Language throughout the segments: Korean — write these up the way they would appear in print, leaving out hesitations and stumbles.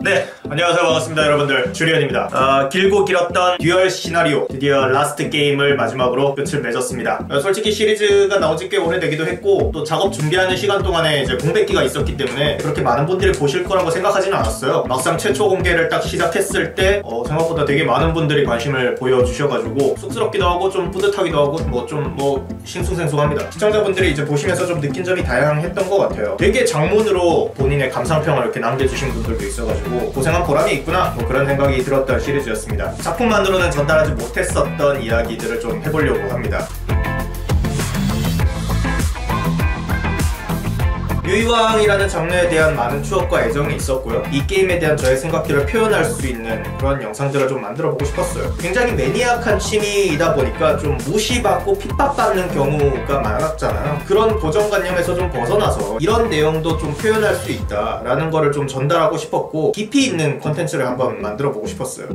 네, 안녕하세요. 반갑습니다 여러분들, 주리언입니다. 길고 길었던 듀얼 시나리오 드디어 라스트 게임을 마지막으로 끝을 맺었습니다. 솔직히 시리즈가 나온 지 꽤 오래되기도 했고, 또 작업 준비하는 시간 동안에 이제 공백기가 있었기 때문에 그렇게 많은 분들이 보실 거라고 생각하지는 않았어요. 막상 최초 공개를 딱 시작했을 때 생각보다 되게 많은 분들이 관심을 보여주셔가지고 쑥스럽기도 하고 좀 뿌듯하기도 하고 뭐 싱숭생숭합니다. 시청자분들이 이제 보시면서 좀 느낀 점이 다양했던 것 같아요. 되게 장문으로 본인의 감상평을 이렇게 남겨주신 분들도 있어가지고 고생한 보람이 있구나, 뭐 그런 생각이 들었던 시리즈였습니다. 작품만으로는 전달하지 못했었던 이야기들을 좀 해보려고 합니다. 유이왕이라는 장르에 대한 많은 추억과 애정이 있었고요. 이 게임에 대한 저의 생각들을 표현할 수 있는 그런 영상들을 좀 만들어보고 싶었어요. 굉장히 매니악한 취미이다 보니까 좀 무시받고 핍박받는 경우가 많았잖아요. 그런 고정관념에서 좀 벗어나서 이런 내용도 좀 표현할 수 있다라는 거를 좀 전달하고 싶었고, 깊이 있는 콘텐츠를 한번 만들어보고 싶었어요.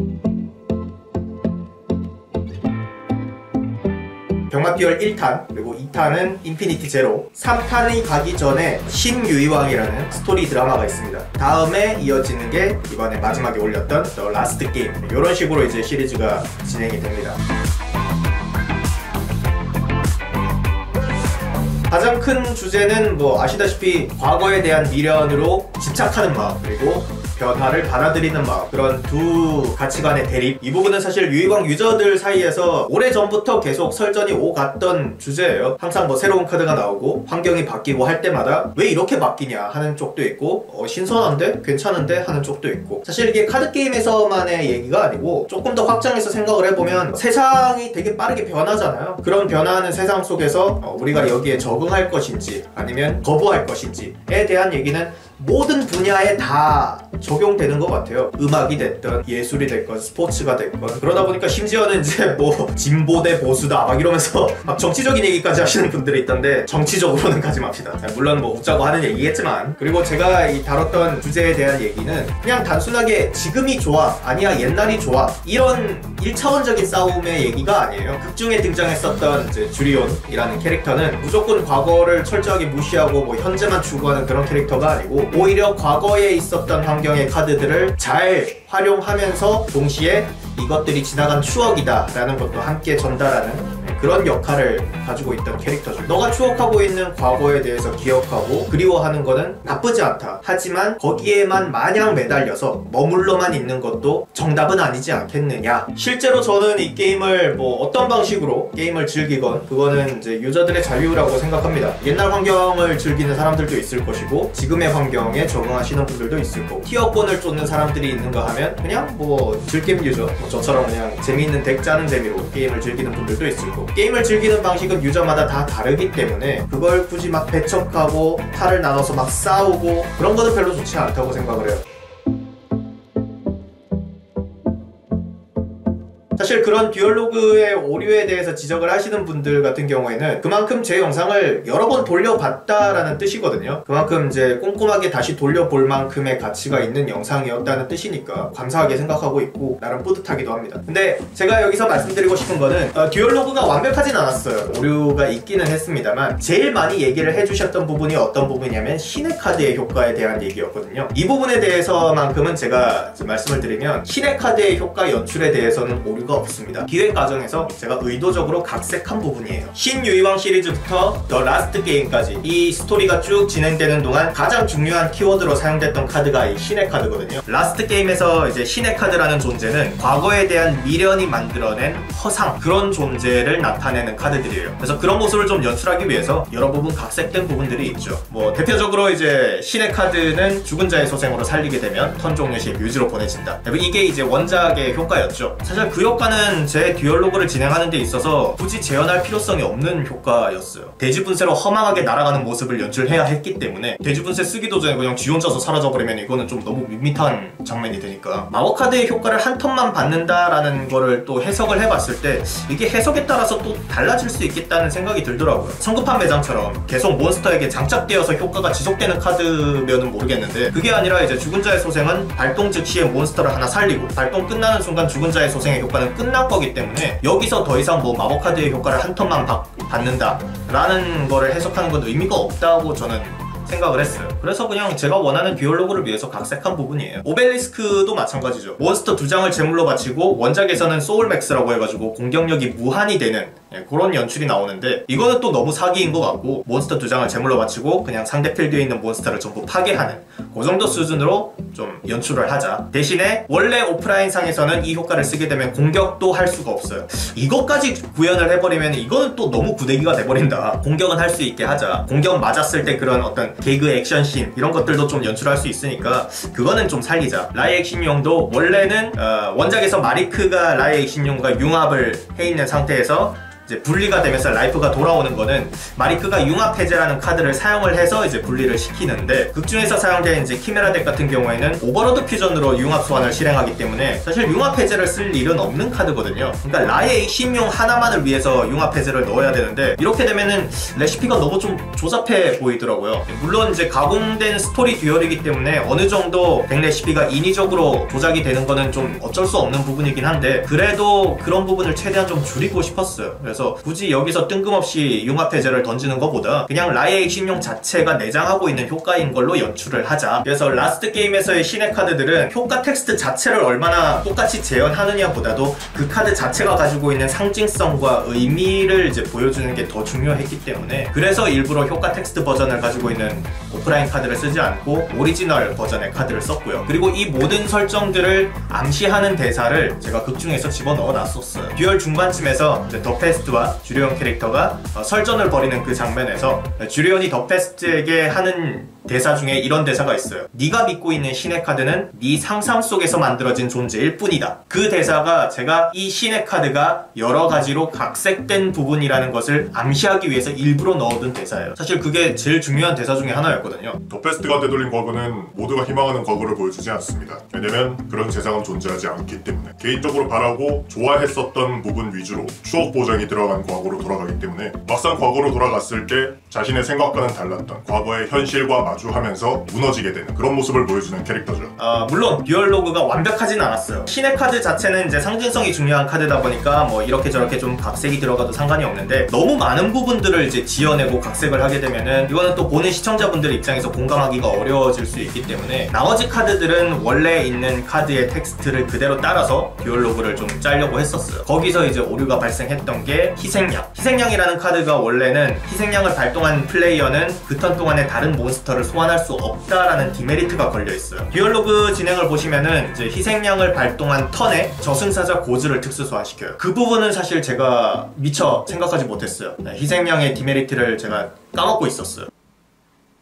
병맛듀얼 1탄, 그리고 2탄은 인피니티 제로, 3탄이 가기 전에 신유이왕이라는 스토리 드라마가 있습니다. 다음에 이어지는 게 이번에 마지막에 올렸던 더 라스트 게임, 이런 식으로 이제 시리즈가 진행이 됩니다. 가장 큰 주제는 뭐 아시다시피 과거에 대한 미련으로 집착하는 마음, 그리고 변화를 받아들이는 마음, 그런 두 가치관의 대립. 이 부분은 사실 유이왕 유저들 사이에서 오래전부터 계속 설전이 오갔던 주제예요. 항상 뭐 새로운 카드가 나오고 환경이 바뀌고 할 때마다 왜 이렇게 바뀌냐 하는 쪽도 있고, 신선한데? 괜찮은데? 하는 쪽도 있고. 사실 이게 카드 게임에서만의 얘기가 아니고 조금 더 확장해서 생각을 해보면 세상이 되게 빠르게 변하잖아요. 그런 변화하는 세상 속에서 우리가 여기에 적응할 것인지 아니면 거부할 것인지에 대한 얘기는 모든 분야에 다 적용되는 것 같아요. 음악이 됐든 예술이 됐건 스포츠가 됐건. 그러다 보니까 심지어는 이제 뭐 진보 대 보수다 막 이러면서 막 정치적인 얘기까지 하시는 분들이 있던데, 정치적으로는 가지 맙시다. 물론 뭐 웃자고 하는 얘기겠지만. 그리고 제가 이 다뤘던 주제에 대한 얘기는 그냥 단순하게 지금이 좋아, 아니야 옛날이 좋아, 이런 1차원적인 싸움의 얘기가 아니에요. 극중에 등장했었던 이제 주리온이라는 캐릭터는 무조건 과거를 철저하게 무시하고 뭐 현재만 추구하는 그런 캐릭터가 아니고, 오히려 과거에 있었던 환경의 카드들을 잘 활용하면서 동시에 이것들이 지나간 추억이다 라는 것도 함께 전달하는 그런 역할을 가지고 있던 캐릭터죠. 너가 추억하고 있는 과거에 대해서 기억하고 그리워하는 거는 나쁘지 않다. 하지만 거기에만 마냥 매달려서 머물러만 있는 것도 정답은 아니지 않겠느냐. 실제로 저는 이 게임을 뭐 어떤 방식으로 게임을 즐기건 그거는 이제 유저들의 자유라고 생각합니다. 옛날 환경을 즐기는 사람들도 있을 것이고 지금의 환경에 적응하시는 분들도 있을 거고, 티어권을 쫓는 사람들이 있는가 하면 그냥 뭐 즐겜 유저, 뭐 저처럼 그냥 재미있는 덱 짜는 재미로 게임을 즐기는 분들도 있을 거고, 게임을 즐기는 방식은 유저마다 다 다르기 때문에 그걸 굳이 막 배척하고 탈을 나눠서 막 싸우고 그런 거는 별로 좋지 않다고 생각을 해요. 사실 그런 듀얼로그의 오류에 대해서 지적을 하시는 분들 같은 경우에는 그만큼 제 영상을 여러 번 돌려봤다라는 뜻이거든요. 그만큼 이제 꼼꼼하게 다시 돌려볼 만큼의 가치가 있는 영상이었다는 뜻이니까 감사하게 생각하고 있고 나름 뿌듯하기도 합니다. 근데 제가 여기서 말씀드리고 싶은 거는 듀얼로그가 완벽하진 않았어요. 오류가 있기는 했습니다만 제일 많이 얘기를 해주셨던 부분이 어떤 부분이냐면 신의 카드의 효과에 대한 얘기였거든요. 이 부분에 대해서만큼은 제가 말씀을 드리면 신의 카드의 효과 연출에 대해서는 오류가 없습니다. 기획 과정에서 제가 의도적으로 각색한 부분이에요. 신유이왕 시리즈부터 더 라스트 게임까지 이 스토리가 쭉 진행되는 동안 가장 중요한 키워드로 사용됐던 카드가 이 신의 카드거든요. 라스트 게임에서 이제 신의 카드라는 존재는 과거에 대한 미련이 만들어낸 허상, 그런 존재를 나타내는 카드들이에요. 그래서 그런 모습을 좀 연출하기 위해서 여러 부분 각색된 부분들이 있죠. 뭐 대표적으로 이제 신의 카드는 죽은 자의 소생으로 살리게 되면 턴 종료 시 뮤즈로 보내진다. 이게 이제 원작의 효과였죠. 사실 그 효과는 제 듀얼로그를 진행하는 데 있어서 굳이 재현할 필요성이 없는 효과였어요. 돼지 분쇄로 허망하게 날아가는 모습을 연출해야 했기 때문에 돼지 분쇄 쓰기도 전에 그냥 쥐 혼자서 사라져버리면 이거는 좀 너무 밋밋한 장면이 되니까 마법카드의 효과를 한 턴만 받는다라는 거를 또 해석을 해봤을 때 이게 해석에 따라서 또 달라질 수 있겠다는 생각이 들더라고요. 성급한 매장처럼 계속 몬스터에게 장착되어서 효과가 지속되는 카드면은 모르겠는데, 그게 아니라 이제 죽은 자의 소생은 발동 즉시에 몬스터를 하나 살리고 발동 끝나는 순간 죽은 자의 소생의 효과는 끝난 거기 때문에 여기서 더 이상 뭐 마법카드의 효과를 한 턴만 받는다 라는 거를 해석하는 건 의미가 없다고 저는 생각을 했어요. 그래서 그냥 제가 원하는 듀얼로그를 위해서 각색한 부분이에요. 오벨리스크도 마찬가지죠. 몬스터 2장을 제물로 바치고 원작에서는 소울맥스라고 해가지고 공격력이 무한이 되는 그런 연출이 나오는데, 이거는 또 너무 사기인 것 같고, 몬스터 2장을 제물로 바치고 그냥 상대 필드에 있는 몬스터를 전부 파괴하는 그 정도 수준으로 좀 연출을 하자. 대신에 원래 오프라인상에서는 이 효과를 쓰게 되면 공격도 할 수가 없어요. 이것까지 구현을 해버리면 이거는 또 너무 구대기가 돼버린다. 공격은 할 수 있게 하자. 공격 맞았을 때 그런 어떤 개그 액션씬 이런 것들도 좀 연출할 수 있으니까 그거는 좀 살리자. 라이 액신용도 원래는 원작에서 마리크가 라이 액신용과 융합을 해 있는 상태에서 이제 분리가 되면서 라이프가 돌아오는 거는 마리크가 융합 해제라는 카드를 사용을 해서 이제 분리를 시키는데, 극중에서 사용된 이제 키메라 덱 같은 경우에는 오버로드 퓨전으로 융합 소환을 실행하기 때문에 사실 융합 해제를 쓸 일은 없는 카드거든요. 그러니까 라이의 신용 하나만을 위해서 융합 해제를 넣어야 되는데, 이렇게 되면은 레시피가 너무 좀 조잡해 보이더라고요. 물론 이제 가공된 스토리 듀얼이기 때문에 어느 정도 덱 레시피가 인위적으로 조작이 되는 거는 좀 어쩔 수 없는 부분이긴 한데, 그래도 그런 부분을 최대한 좀 줄이고 싶었어요. 그래서 굳이 여기서 뜬금없이 융합 해제를 던지는 것보다 그냥 라이의 신용 자체가 내장하고 있는 효과인 걸로 연출을 하자. 그래서 라스트 게임에서의 신의 카드들은 효과 텍스트 자체를 얼마나 똑같이 재현하느냐 보다도 그 카드 자체가 가지고 있는 상징성과 의미를 이제 보여주는 게 더 중요했기 때문에, 그래서 일부러 효과 텍스트 버전을 가지고 있는 오프라인 카드를 쓰지 않고 오리지널 버전의 카드를 썼고요. 그리고 이 모든 설정들을 암시하는 대사를 제가 극중에서 집어넣어 놨었어요. 듀얼 중반쯤에서 더 페스트와 주리온 캐릭터가 설전을 벌이는 그 장면에서 주리온이 더 페스트에게 하는 대사 중에 이런 대사가 있어요. 네가 믿고 있는 신의 카드는 네 상상 속에서 만들어진 존재일 뿐이다. 그 대사가 제가 이 신의 카드가 여러 가지로 각색된 부분이라는 것을 암시하기 위해서 일부러 넣어둔 대사예요. 사실 그게 제일 중요한 대사 중에 하나였거든요. 더 페스트가 되돌린 거그는 모두가 희망하는 거그를 보여주지 않습니다. 왜냐면 그런 세상은 존재하지 않기 때문에. 개인적으로 바라고 좋아했었던 부분 위주로 추억 보정이 들어간 과거로 돌아가기 때문에, 막상 과거로 돌아갔을 때 자신의 생각과는 달랐던 과거의 현실과 마주하면서 무너지게 되는 그런 모습을 보여주는 캐릭터죠. 물론 듀얼로그가 완벽하진 않았어요. 신의 카드 자체는 이제 상징성이 중요한 카드다 보니까 뭐 이렇게 저렇게 좀 각색이 들어가도 상관이 없는데, 너무 많은 부분들을 이제 지어내고 각색을 하게 되면은 이거는 또 보는 시청자분들 입장에서 공감하기가 어려워질 수 있기 때문에, 나머지 카드들은 원래 있는 카드의 텍스트를 그대로 따라서 듀얼로그를 좀 짜려고 했었어요. 거기서 이제 오류가 발생했던 게 희생양. 희생양이라는 카드가 원래는 희생양을 발동한 플레이어는 그 턴 동안에 다른 몬스터를 소환할 수 없다라는 디메리트가 걸려있어요. 듀얼로그 진행을 보시면은 이제 희생양을 발동한 턴에 저승사자 고즈를 특수 소환시켜요. 그 부분은 사실 제가 미처 생각하지 못했어요. 희생양의 디메리트를 제가 까먹고 있었어요.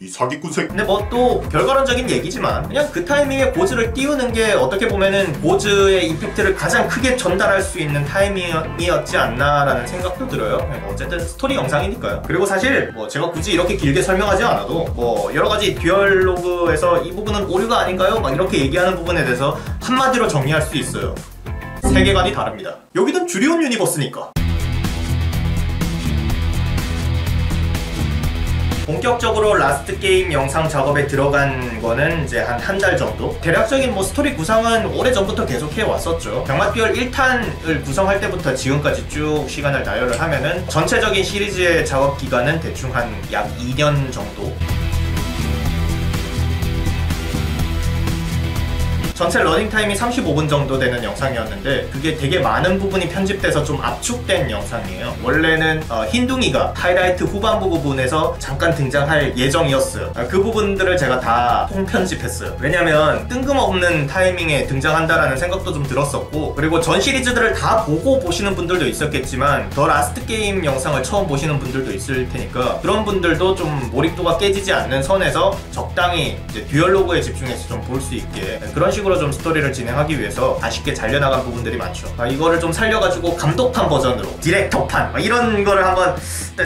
이 사기꾼 새끼. 근데 뭐 또 별거론적인 얘기지만 그냥 그 타이밍에 고즈를 띄우는 게 어떻게 보면은 고즈의 임팩트를 가장 크게 전달할 수 있는 타이밍이었지 않나라는 생각도 들어요. 뭐 어쨌든 스토리 영상이니까요. 그리고 사실 뭐 제가 굳이 이렇게 길게 설명하지 않아도 뭐 여러가지 듀얼로그에서 이 부분은 오류가 아닌가요? 막 이렇게 얘기하는 부분에 대해서 한마디로 정리할 수 있어요. 세계관이 다릅니다. 여기는 주리온 유니버스니까. 본격적으로 라스트 게임 영상 작업에 들어간 거는 이제 한 달 정도? 대략적인 뭐 스토리 구성은 오래전부터 계속 해왔었죠. 병맛듀얼 1탄을 구성할 때부터 지금까지 쭉 시간을 나열을 하면은 전체적인 시리즈의 작업 기간은 대충 한 약 2년 정도? 전체 러닝타임이 35분 정도 되는 영상이었는데 그게 되게 많은 부분이 편집돼서 좀 압축된 영상이에요. 원래는 흰둥이가 하이라이트 후반부 부분에서 잠깐 등장할 예정이었어요. 그 부분들을 제가 다 통편집했어요. 왜냐면 뜬금없는 타이밍에 등장한다라는 생각도 좀 들었었고, 그리고 전 시리즈들을 다 보고 보시는 분들도 있었겠지만 더 라스트 게임 영상을 처음 보시는 분들도 있을 테니까 그런 분들도 좀 몰입도가 깨지지 않는 선에서 적당히 이제 듀얼로그에 집중해서 좀 볼 수 있게 그런 식으로 좀 스토리를 진행하기 위해서 아쉽게 잘려나간 부분들이 많죠. 이거를 좀 살려가지고 감독판 버전으로, 디렉터판 이런 거를 한번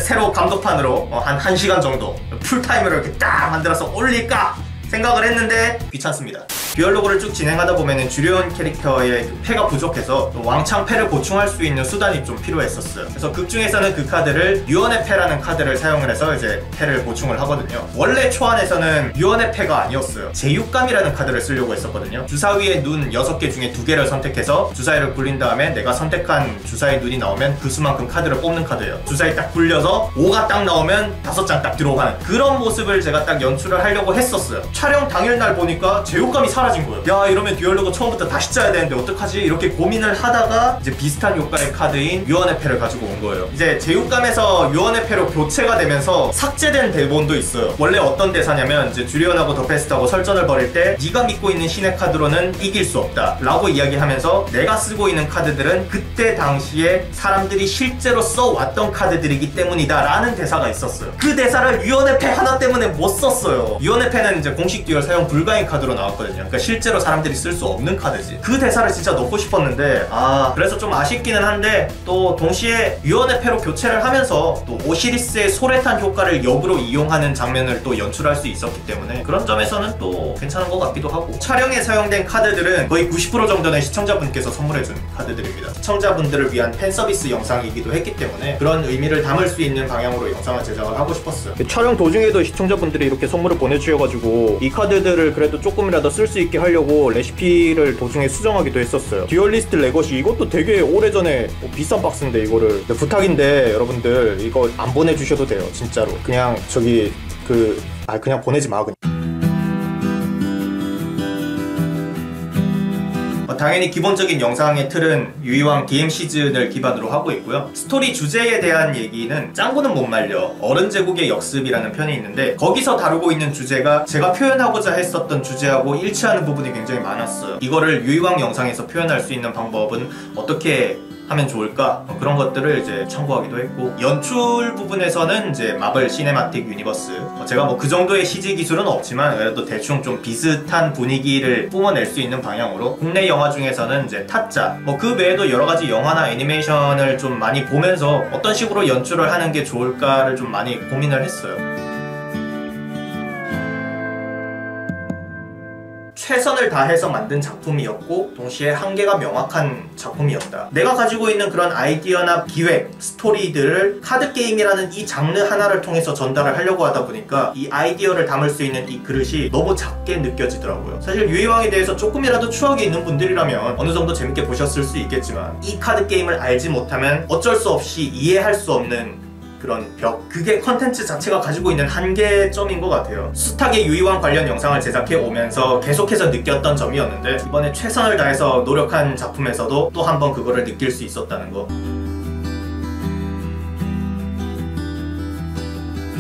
새로 감독판으로 한 1시간 정도 풀타임으로 이렇게 딱 만들어서 올릴까 생각을 했는데 귀찮습니다. 듀얼로그를 쭉 진행하다 보면은 주련 캐릭터의 그 패가 부족해서 왕창 패를 보충할 수 있는 수단이 좀 필요했었어요. 그래서 극 중에서는 그 카드를 유언의 패라는 카드를 사용을 해서 이제 패를 보충을 하거든요. 원래 초안에서는 유언의 패가 아니었어요. 제육감이라는 카드를 쓰려고 했었거든요. 주사위의 눈 6개 중에 2개를 선택해서 주사위를 굴린 다음에 내가 선택한 주사위 눈이 나오면 그 수만큼 카드를 뽑는 카드예요. 주사위 딱 굴려서 5가 딱 나오면 5장 딱 들어가는 그런 모습을 제가 딱 연출을 하려고 했었어요. 촬영 당일날 보니까 제육감이 사라진 거예요. 야, 이러면 듀얼로그 처음부터 다시 짜야 되는데 어떡하지? 이렇게 고민을 하다가 이제 비슷한 효과의 카드인 유언의 패를 가지고 온 거예요. 이제 제육감에서 유언의 패로 교체가 되면서 삭제된 대본도 있어요. 원래 어떤 대사냐면 이제 주리온하고 더페스트하고 설전을 벌일 때 네가 믿고 있는 신의 카드로는 이길 수 없다 라고 이야기하면서 내가 쓰고 있는 카드들은 그때 당시에 사람들이 실제로 써왔던 카드들이기 때문이다 라는 대사가 있었어요. 그 대사를 유언의 패 하나 때문에 못 썼어요. 유언의 패는 이제 공식 듀얼 사용 불가인 카드로 나왔거든요. 그러니까 실제로 사람들이 쓸 수 없는 카드지. 그 대사를 진짜 넣고 싶었는데 그래서 좀 아쉽기는 한데 또 동시에 유언의 패로 교체를 하면서 또 오시리스의 소레탄 효과를 역으로 이용하는 장면을 또 연출할 수 있었기 때문에 그런 점에서는 또 괜찮은 것 같기도 하고, 촬영에 사용된 카드들은 거의 90% 정도는 시청자분께서 선물해준 카드들입니다. 시청자분들을 위한 팬서비스 영상이기도 했기 때문에 그런 의미를 담을 수 있는 방향으로 영상을 제작을 하고 싶었어요. 촬영 도중에도 시청자분들이 이렇게 선물을 보내주셔가지고 이 카드들을 그래도 조금이라도 쓸 수 있게 하려고 레시피를 도중에 수정하기도 했었어요. 듀얼리스트 레거시 이것도 되게 오래전에 비싼 박스인데 이거를 부탁인데 여러분들 이거 안 보내주셔도 돼요. 진짜로 그냥 저기 그냥 보내지 마 그냥. 당연히 기본적인 영상의 틀은 유이왕 DM 시즌을 기반으로 하고 있고요. 스토리 주제에 대한 얘기는 짱구는 못 말려 어른 제국의 역습이라는 편이 있는데 거기서 다루고 있는 주제가 제가 표현하고자 했었던 주제하고 일치하는 부분이 굉장히 많았어요. 이거를 유이왕 영상에서 표현할 수 있는 방법은 어떻게 하면 좋을까? 그런 것들을 이제 참고하기도 했고, 연출 부분에서는 이제 마블 시네마틱 유니버스 제가 뭐 그 정도의 CG 기술은 없지만 그래도 대충 좀 비슷한 분위기를 뿜어낼 수 있는 방향으로 국내 영화 중에서는 이제 타짜 그 외에도 여러 가지 영화나 애니메이션을 좀 많이 보면서 어떤 식으로 연출을 하는 게 좋을까를 좀 많이 고민을 했어요. 최선을 다해서 만든 작품이었고 동시에 한계가 명확한 작품이었다. 내가 가지고 있는 그런 아이디어나 기획, 스토리들을 카드게임이라는 이 장르 하나를 통해서 전달을 하려고 하다 보니까 이 아이디어를 담을 수 있는 이 그릇이 너무 작게 느껴지더라고요. 사실 유이왕에 대해서 조금이라도 추억이 있는 분들이라면 어느 정도 재밌게 보셨을 수 있겠지만 이 카드게임을 알지 못하면 어쩔 수 없이 이해할 수 없는 그런 벽, 그게 컨텐츠 자체가 가지고 있는 한계점인 것 같아요. 숱하게 유이왕 관련 영상을 제작해 오면서 계속해서 느꼈던 점이었는데 이번에 최선을 다해서 노력한 작품에서도 또 한 번 그거를 느낄 수 있었다는 거.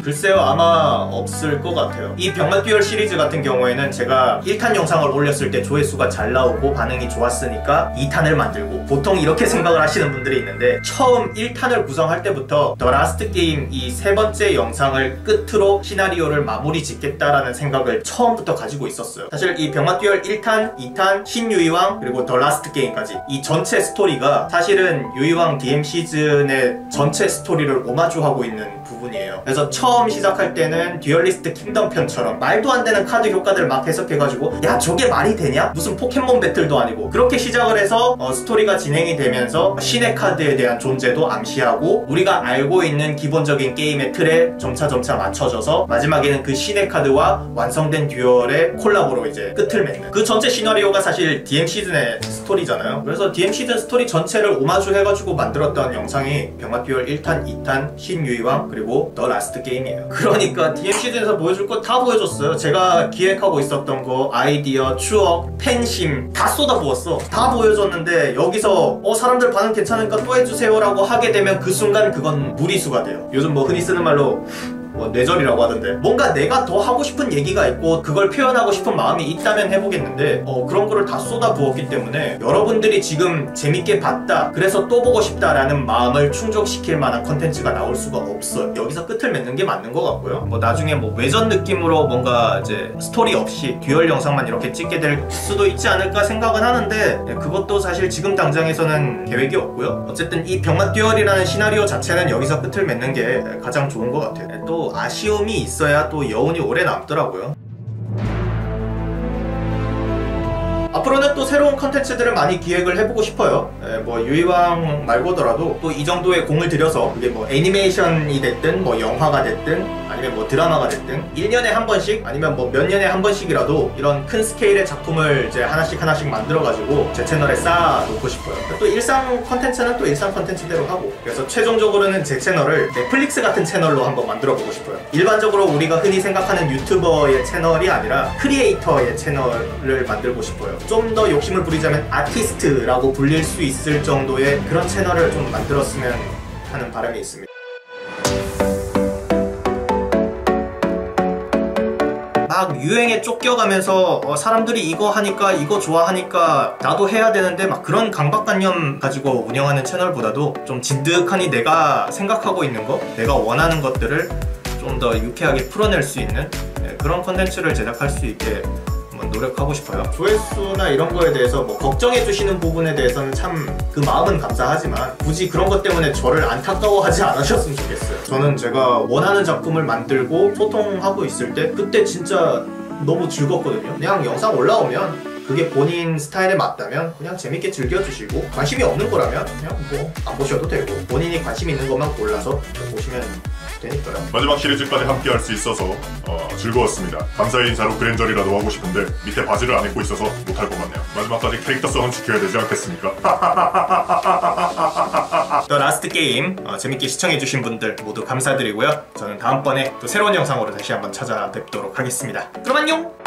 글쎄요, 아마 없을 것 같아요. 이 병맛 듀얼 시리즈 같은 경우에는 제가 1탄 영상을 올렸을 때 조회수가 잘 나오고 반응이 좋았으니까 2탄을 만들고, 보통 이렇게 생각을 하시는 분들이 있는데 처음 1탄을 구성할 때부터 더 라스트 게임 이 3번째 영상을 끝으로 시나리오를 마무리 짓겠다라는 생각을 처음부터 가지고 있었어요. 사실 이 병맛 듀얼 1탄, 2탄, 신유이왕 그리고 더 라스트 게임까지 이 전체 스토리가 사실은 유이왕 DM 시즌의 전체 스토리를 오마주하고 있는 부분이에요. 그래서 처음 시작할 때는 듀얼리스트 킹덤 편처럼 말도 안 되는 카드 효과들 막 해석해가지고 야 저게 말이 되냐? 무슨 포켓몬 배틀도 아니고 그렇게 시작을 해서 스토리가 진행이 되면서 신의 카드에 대한 존재도 암시하고 우리가 알고 있는 기본적인 게임의 틀에 점차 맞춰져서 마지막에는 그 신의 카드와 완성된 듀얼의 콜라보로 이제 끝을 맺는 그 전체 시나리오가 사실 DM 시즌의 스토리잖아요. 그래서 DM 시즌 스토리 전체를 오마주 해가지고 만들었던 영상이 병맛 듀얼 1탄, 2탄, 신유이왕 그리고 더 라스트 게임이에요. 그러니까 DM 시즌에서 보여줄 거 다 보여줬어요. 제가 기획하고 있었던 거, 아이디어, 추억, 팬심 다 쏟아부었어. 다 보여줬는데 여기서 사람들 반응 괜찮으니까 또 해주세요 라고 하게 되면 그 순간 그건 무리수가 돼요. 요즘 뭐 흔히 쓰는 말로 뇌절이라고 하던데, 뭔가 내가 더 하고 싶은 얘기가 있고 그걸 표현하고 싶은 마음이 있다면 해보겠는데 그런 거를 다 쏟아부었기 때문에 여러분들이 지금 재밌게 봤다, 그래서 또 보고 싶다라는 마음을 충족시킬 만한 컨텐츠가 나올 수가 없어요. 여기서 끝을 맺는 게 맞는 것 같고요. 나중에 외전 느낌으로 뭔가 이제 스토리 없이 듀얼 영상만 이렇게 찍게 될 수도 있지 않을까 생각은 하는데 그것도 사실 지금 당장에서는 계획이 없고요. 어쨌든 이 병맛 듀얼이라는 시나리오 자체는 여기서 끝을 맺는 게 가장 좋은 것 같아요. 또 아쉬움이 있어야 또 여운이 오래 남더라고요. 앞으로는 또 새로운 컨텐츠들을 많이 기획을 해보고 싶어요. 뭐 유이왕 말고더라도 또 이 정도의 공을 들여서 그게 뭐 애니메이션이 됐든 뭐 영화가 됐든 아니면 뭐 드라마가 됐든 1년에 한 번씩 아니면 뭐 몇 년에 한 번씩이라도 이런 큰 스케일의 작품을 이제 하나씩 만들어가지고 제 채널에 쌓아놓고 싶어요. 또 일상 컨텐츠는 또 일상 컨텐츠대로 하고, 그래서 최종적으로는 제 채널을 넷플릭스 같은 채널로 한번 만들어보고 싶어요. 일반적으로 우리가 흔히 생각하는 유튜버의 채널이 아니라 크리에이터의 채널을 만들고 싶어요. 좀 더 욕심을 부리자면 아티스트라고 불릴 수 있을 정도의 그런 채널을 좀 만들었으면 하는 바람이 있습니다. 막 유행에 쫓겨가면서 사람들이 이거 하니까 이거 좋아하니까 나도 해야 되는데 막 그런 강박관념 가지고 운영하는 채널보다도 좀 진득하니 내가 생각하고 있는 거, 내가 원하는 것들을 좀 더 유쾌하게 풀어낼 수 있는 그런 컨텐츠를 제작할 수 있게 노력하고 싶어요. 조회수나 이런 거에 대해서 뭐 걱정해 주시는 부분에 대해서는 참 그 마음은 감사하지만 굳이 그런 것 때문에 저를 안타까워하지 않으셨으면 좋겠어요. 저는 제가 원하는 작품을 만들고 소통하고 있을 때 그때 진짜 너무 즐겁거든요. 그냥 영상 올라오면 그게 본인 스타일에 맞다면 그냥 재밌게 즐겨주시고, 관심이 없는 거라면 그냥 뭐 안 보셔도 되고, 본인이 관심 있는 것만 골라서 보시면 되니까요. 마지막 시리즈까지 함께 할 수 있어서 즐거웠습니다. 감사의 인사로 그랜저리라도 하고 싶은데 밑에 바지를 안 입고 있어서 못할 것 같네요. 마지막까지 캐릭터성은 지켜야 되지 않겠습니까? 더 라스트 게임 재밌게 시청해주신 분들 모두 감사드리고요. 저는 다음번에 또 새로운 영상으로 다시 한번 찾아뵙도록 하겠습니다. 그럼 안녕!